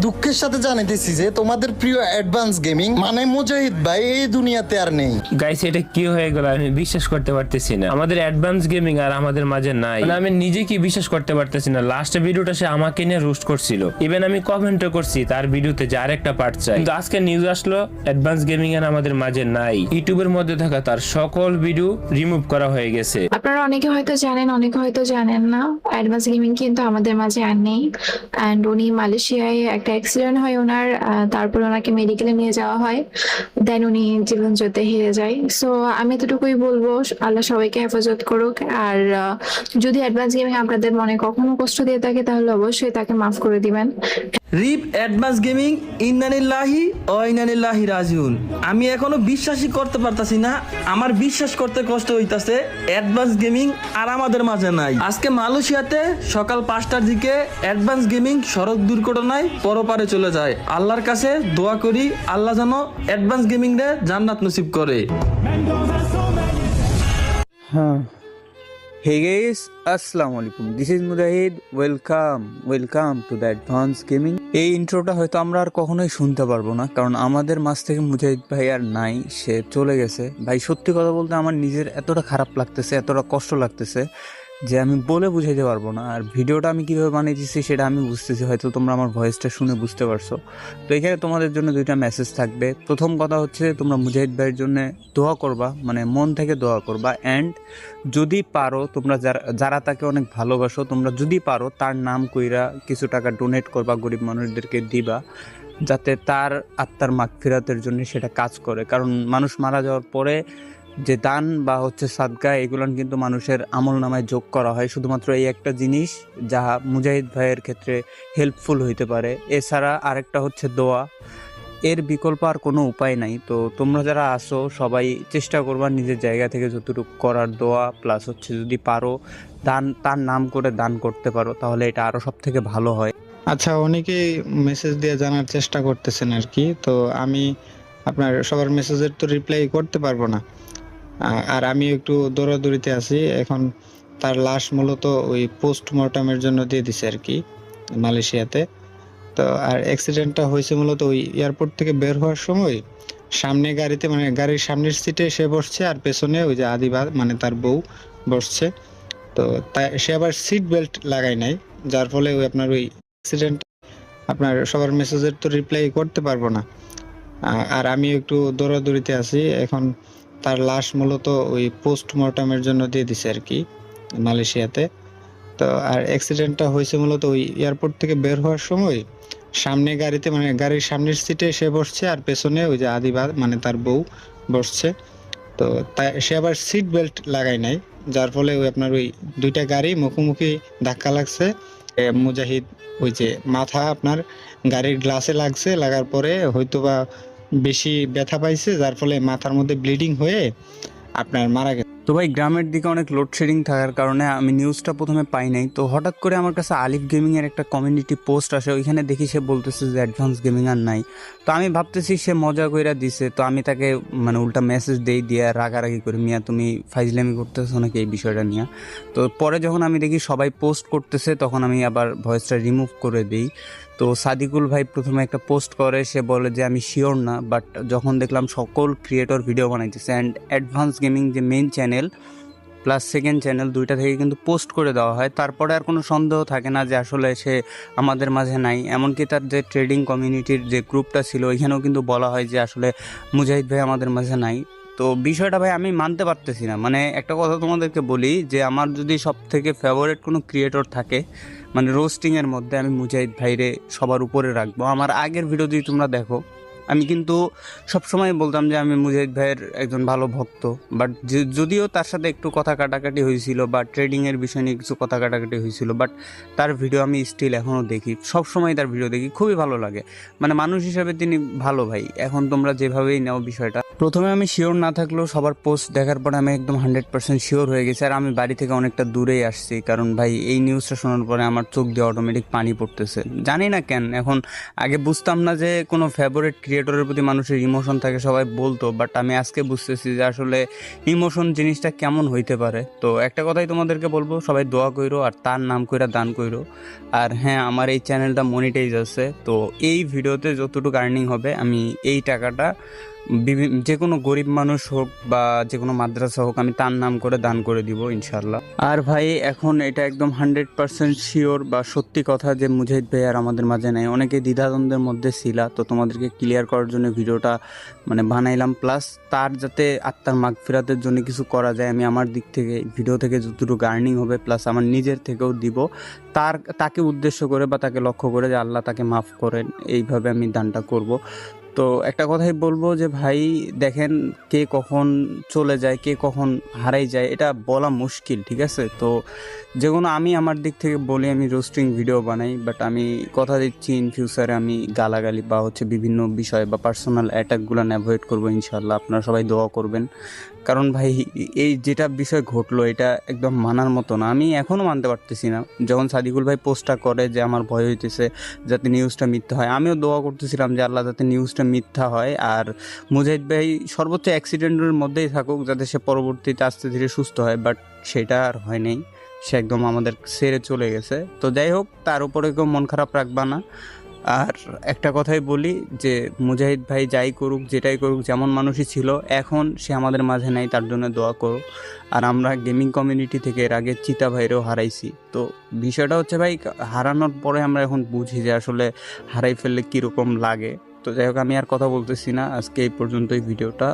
দুঃখের সাথে জানাইতেছি যে তোমাদের প্রিয় অ্যাডভান্স গেমিং মানে মুজাহিদ ভাই এই দুনিয়াতে আর নেই। গাইস এটা কি হয়ে গেল, আমি বিশ্বাস করতে পারতেছি না। আমাদের অ্যাডভান্স গেমিং আর আমাদের মাঝে নাই, মানে আমি নিজে কি বিশ্বাস করতে পারতেছি না। লাস্ট ভিডিওটা সে আমাকে নিয়ে রোস্ট করছিল, ইভেন আমি কমেন্টও করছি তার ভিডিওতে যে আরেকটা পার্ট চাই। কিন্তু আজকে নিউজ আসলো অ্যাডভান্স গেমিং আর আমাদের মাঝে নাই। ইউটিউবের মধ্যে থাকা তার সকল ভিডিও রিমুভ করা হয়ে গেছে। আপনারা অনেকে হয়তো জানেন, অনেকে হয়তো জানেন না, অ্যাডভান্স গেমিং কিন্তু আমাদের মাঝে আর নেই। অ্যান্ড উনি মালয়েশিয়ায় একটা অ্যাক্সিডেন্ট হয় ওনার, তারপর ওনাকে মেডিকেলে নিয়ে যাওয়া হয়, দেন উনি জীবন যুদ্ধে হেরে যায়। সো আমি এতটুকুই বলবো, আল্লাহ সবাইকে হেফাজত করুক। আর যদি অ্যাডভান্স গেমিং আপনাদের মনে কখনো কষ্ট দিয়ে থাকে তাহলে অবশ্যই তাকে মাফ করে দিবেন। রিপ অ্যাডভান্স গেমিং ইন্নানিল্লাহি ও ইন্নানিল্লাহি রাজিউন। আমি এখনো বিশ্বাসই করতে পারতাছি না, আমার বিশ্বাস করতে কষ্ট হইতাছে অ্যাডভান্স গেমিং আর আমাদের মাঝে নাই। আজকে মালয়েশিয়াতে সকাল 5টার দিকে অ্যাডভান্স গেমিং সড়ক দুর্ঘটনায় পরপারে চলে যায়। আল্লাহর কাছে দোয়া করি আল্লাহ যেন অ্যাডভান্স গেমিং রে জান্নাত নসিব করে। Hey guys, Assalamu alaikum. This is Mujahid. Welcome to the Advanced Gaming. এই ইন্ট্রোটা হয়তো আমরা আর কখনোই শুনতে পারবো না, কারণ আমাদের মাঝ থেকে মুজাহিদ ভাই আর নাই, সে চলে গেছে। ভাই সত্যি কথা বলতে আমার নিজের এতটা খারাপ লাগতেছে, এতটা কষ্ট লাগতেছে যে আমি বলে বুঝাইতে পারবো না। আর ভিডিওটা আমি কিভাবে বানিয়েছি সেটা আমি বুঝতেছি, হয়তো তোমরা আমার ভয়েসটা শুনে বুঝতে পারছো। তো এখানে তোমাদের জন্য দুইটা মেসেজ থাকবে। প্রথম কথা হচ্ছে তোমরা মুজাহিদ ভাইয়ের জন্য দোয়া করবা, মানে মন থেকে দোয়া করবা। অ্যান্ড যদি পারো তোমরা যারা তাকে অনেক ভালোবাসো, তোমরা যদি পারো তার নাম কইরা কিছু টাকা ডোনেট করবা, গরিব মানুষদেরকে দিবা, যাতে তার আত্মার মাগফিরাতের জন্য সেটা কাজ করে। কারণ মানুষ মারা যাওয়ার পরে যে দান বা হচ্ছে সাদকা, এগুলো কিন্তু মানুষের আমল নামায় যোগ করা হয়। শুধুমাত্র এই একটা জিনিস যা মুজাহিদ ভাইয়ের ক্ষেত্রে হেল্পফুল হইতে পারে। এছাড়া আরেকটা হচ্ছে দোয়া, এর বিকল্প আর কোনো উপায় নাই। তো তোমরা যারা আসো সবাই চেষ্টা করবা নিজের জায়গা থেকে যতটুকু করার, দোয়া প্লাস হচ্ছে যদি পারো দান, তার নাম করে দান করতে পারো, তাহলে এটা আরো সব থেকে ভালো হয়। আচ্ছা, অনেকেই মেসেজ দিয়ে জানার চেষ্টা করতেছেন আর কি। তো আমি আপনার সবার মেসেজের তো রিপ্লাই করতে পারবো না, আর আমি একটু দৌড়াদৌড়িতে আছি এখন। তার লাশ মূলত ওই পোস্টমর্টমের জন্য দিয়ে দিছে আর কি মালয়েশিয়াতে। তো আর অ্যাক্সিডেন্টটা হয়েছে মূলত ওই এয়ারপোর্ট থেকে বের হওয়ার সময় সামনে গাড়িতে, মানে গাড়ির সামনের সিটে সে বসছে আর পেছনে ওই যে আদিবা মানে তার বউ বসছে। তো তাই সে আবার সিট বেল্ট লাগায় নাই, যার ফলে ওই আপনার ওই অ্যাক্সিডেন্ট। আপনার সবার মেসেজের তো রিপ্লাই করতে পারবো না, আর আমি একটু দৌড়াদৌড়িতে আছি এখন। তার লাশ মূলত ওই পোস্টমর্টমের জন্য দিয়ে দিছে আর কি মালয়েশিয়াতে। তো আর অ্যাক্সিডেন্টটা হয়েছে মূলত ওই এয়ারপোর্ট থেকে বের হওয়ার সময় সামনে গাড়িতে, মানে গাড়ির সামনের সিটে সে বসছে আর পেছনে ওই যে আদিবা মানে তার বউ বসছে। তো তাই সে আবার সিট বেল্ট লাগায় নাই, যার ফলে ওই আপনার ওই দুইটা গাড়ি মুখোমুখি ধাক্কা লাগছে। মুজাহিদ ওই যে মাথা আপনার গাড়ির গ্লাসে লাগছে, লাগার পরে হয়তোবা বেশি ব্যথা পাইছে, যার ফলে মাথার মধ্যে ব্লিডিং হয়ে আপনার মারা গেছে। তো ভাই গ্রামের দিকে অনেক লোডশেডিং থাকার কারণে আমি নিউজটা প্রথমে পাই নাই। তো হঠাৎ করে আমার কাছে আলিফ গেমিংয়ের একটা কমিউনিটি পোস্ট আসে, ওইখানে দেখি সে বলতেছে যে অ্যাডভান্স গেমিং আর নাই। তো আমি ভাবতেছি সে মজা কইরা দিছে, তো আমি তাকে মানে উল্টা মেসেজ দিয়ে রাগারাগি করি, মিয়া তুমি ফাইজলামি করতেছো নাকি এই বিষয়টা নিয়ে। তো পরে যখন আমি দেখি সবাই পোস্ট করতেছে তখন আমি আবার ভয়েসটা রিমুভ করে দিই। তো সাদিকুল ভাই প্রথমে একটা পোস্ট করে, সে বলে যে আমি শিওর না, বাট যখন দেখলাম সকল ক্রিয়েটর ভিডিও বানাইতেছে অ্যান্ড অ্যাডভান্স গেমিং যে main channel plus second channel দুইটা থেকে কিন্তু পোস্ট করে দেওয়া হয়, তারপরে আর কোনো সন্দেহ থাকে না যে আসলে সে আমাদের মাঝে নাই। এমনকি তার যে ট্রেডিং কমিউনিটির যে গ্রুপটা ছিল ওইখানেও কিন্তু বলা হয় যে আসলে মুজাহিদ ভাই আমাদের মাঝে নাই। তো বিষয়টা ভাই আমি মানতে পারতেছি না। মানে একটা কথা তোমাদেরকে বলি যে আমার যদি সব থেকে ফেভারিট কোনো ক্রিয়েটর থাকে মানে রোস্টিংয়ের মধ্যে, আমি মুজাহিদ ভাইরে সবার উপরে রাখবো। আমার আগের ভিডিও যদি তোমরা দেখো আমি কিন্তু সবসময় বলতাম যে আমি মুজাহিদ ভাইয়ের একজন ভালো ভক্ত, বাট যদিও তার সাথে একটু কথা কাটাকাটি হয়েছিল বা ট্রেডিংয়ের বিষয় নিয়ে কিছু কথা কাটাকাটি হয়েছিল, বাট তার ভিডিও আমি স্টিল এখনও দেখি, সবসময় তার ভিডিও দেখি, খুবই ভালো লাগে। মানে মানুষ হিসাবে তিনি ভালো ভাই। এখন তোমরা যেভাবেই নাও বিষয়টা, প্রথমে আমি শিওর না থাকলেও সবার পোস্ট দেখার পর আমি একদম 100% শিওর হয়ে গেছি। আর আমি বাড়ি থেকে অনেকটা দূরেই আসছি, কারণ ভাই এই নিউজটা শোনার পরে আমার চোখ দিয়ে অটোমেটিক পানি পড়তেছে। জানি না কেন, এখন আগে বুঝতাম না যে কোনো ফেভারিট ক্রিয়েটরের প্রতি মানুষের ইমোশন থাকে, সবাই বলতো, বাট আমি আজকে বুঝতেছি যে আসলে ইমোশন জিনিসটা কেমন হইতে পারে। তো একটা কথাই তোমাদেরকে বলবো, সবাই দোয়া কইরো আর তার নাম কইরা দান কইরো। আর হ্যাঁ, আমার এই চ্যানেলটা মনিটাইজ আছে, তো এই ভিডিওতে যতটুকু আর্নিং হবে আমি এই টাকাটা যে কোনো গরিব মানুষ হোক বা যে কোনো মাদ্রাসা হোক আমি তার নাম করে দান করে দিব ইনশাল্লাহ। আর ভাই এখন এটা একদম 100% শিওর বা সত্যি কথা যে মুজাহিদ ভাই আর আমাদের মাঝে নাই। অনেকে দ্বিধাদ্বন্দ্বের মধ্যে ছিলা, তো তোমাদেরকে ক্লিয়ার করার জন্য ভিডিওটা মানে বানাইলাম। প্লাস তার যাতে আত্মার মাগফিরাতের জন্য কিছু করা যায়, আমি আমার দিক থেকে ভিডিও থেকে যতটুকু আর্নিং হবে প্লাস আমার নিজের থেকেও দিব তাকে উদ্দেশ্য করে বা তাকে লক্ষ্য করে যে আল্লাহ তাকে মাফ করেন, এইভাবে আমি দানটা করব। তো একটা কথাই বলবো যে ভাই দেখেন, কে কখন চলে যায় কে কখন হারাই যায় এটা বলা মুশকিল, ঠিক আছে? তো যেগুলো আমি আমার দিক থেকে বলি, আমি রোস্টিং ভিডিও বানাই, বাট আমি কথা দিচ্ছি ইন ফিউচারে আমি গালাগালি বা বিভিন্ন বিষয় বা পার্সোনাল অ্যাটাকগুলো অ্যাভয়েড করবো ইনশাল্লাহ। আপনারা সবাই দোয়া করবেন, কারণ ভাই এই যেটা বিষয় ঘটলো এটা একদম মানার মতো না। আমি এখনও মানতে পারতেছি না। যখন সাদিকুল ভাই পোস্টটা করে যে আমার ভয় হইতেছে যাতে নিউজটা মিথ্যা হয়, আমিও দোয়া করতেছিলাম যে আল্লাহ যাতে নিউজটা মিথ্যা হয় আর মুজাহিদ ভাই সর্বোচ্চ অ্যাক্সিডেন্টের মধ্যেই থাকুক, যাতে সে পরবর্তীতে আস্তে ধীরে সুস্থ হয়। বাট সেটা আর হয় নাই, সে একদম আমাদের ছেড়ে চলে গেছে। তো যাই হোক, তার উপরে কেউ মন খারাপ রাখবা না। আর একটা কথাই বলি যে মুজাহিদ ভাই যাই করুক যেটাই করুক, যেমন মানুষই ছিল এখন সে আমাদের মাঝে নাই, তার জন্য দোয়া করো। আর আমরা গেমিং কমিউনিটি থেকে এর আগে চিতা ভাইরেও হারাইছি। তো বিষয়টা হচ্ছে ভাই, হারানোর পরে আমরা এখন বুঝি যে আসলে হারাই ফেললে কীরকম লাগে। তো যাই হোক, আমি আর কথা বলতেছি না, আজকে এই পর্যন্তই ভিডিওটা।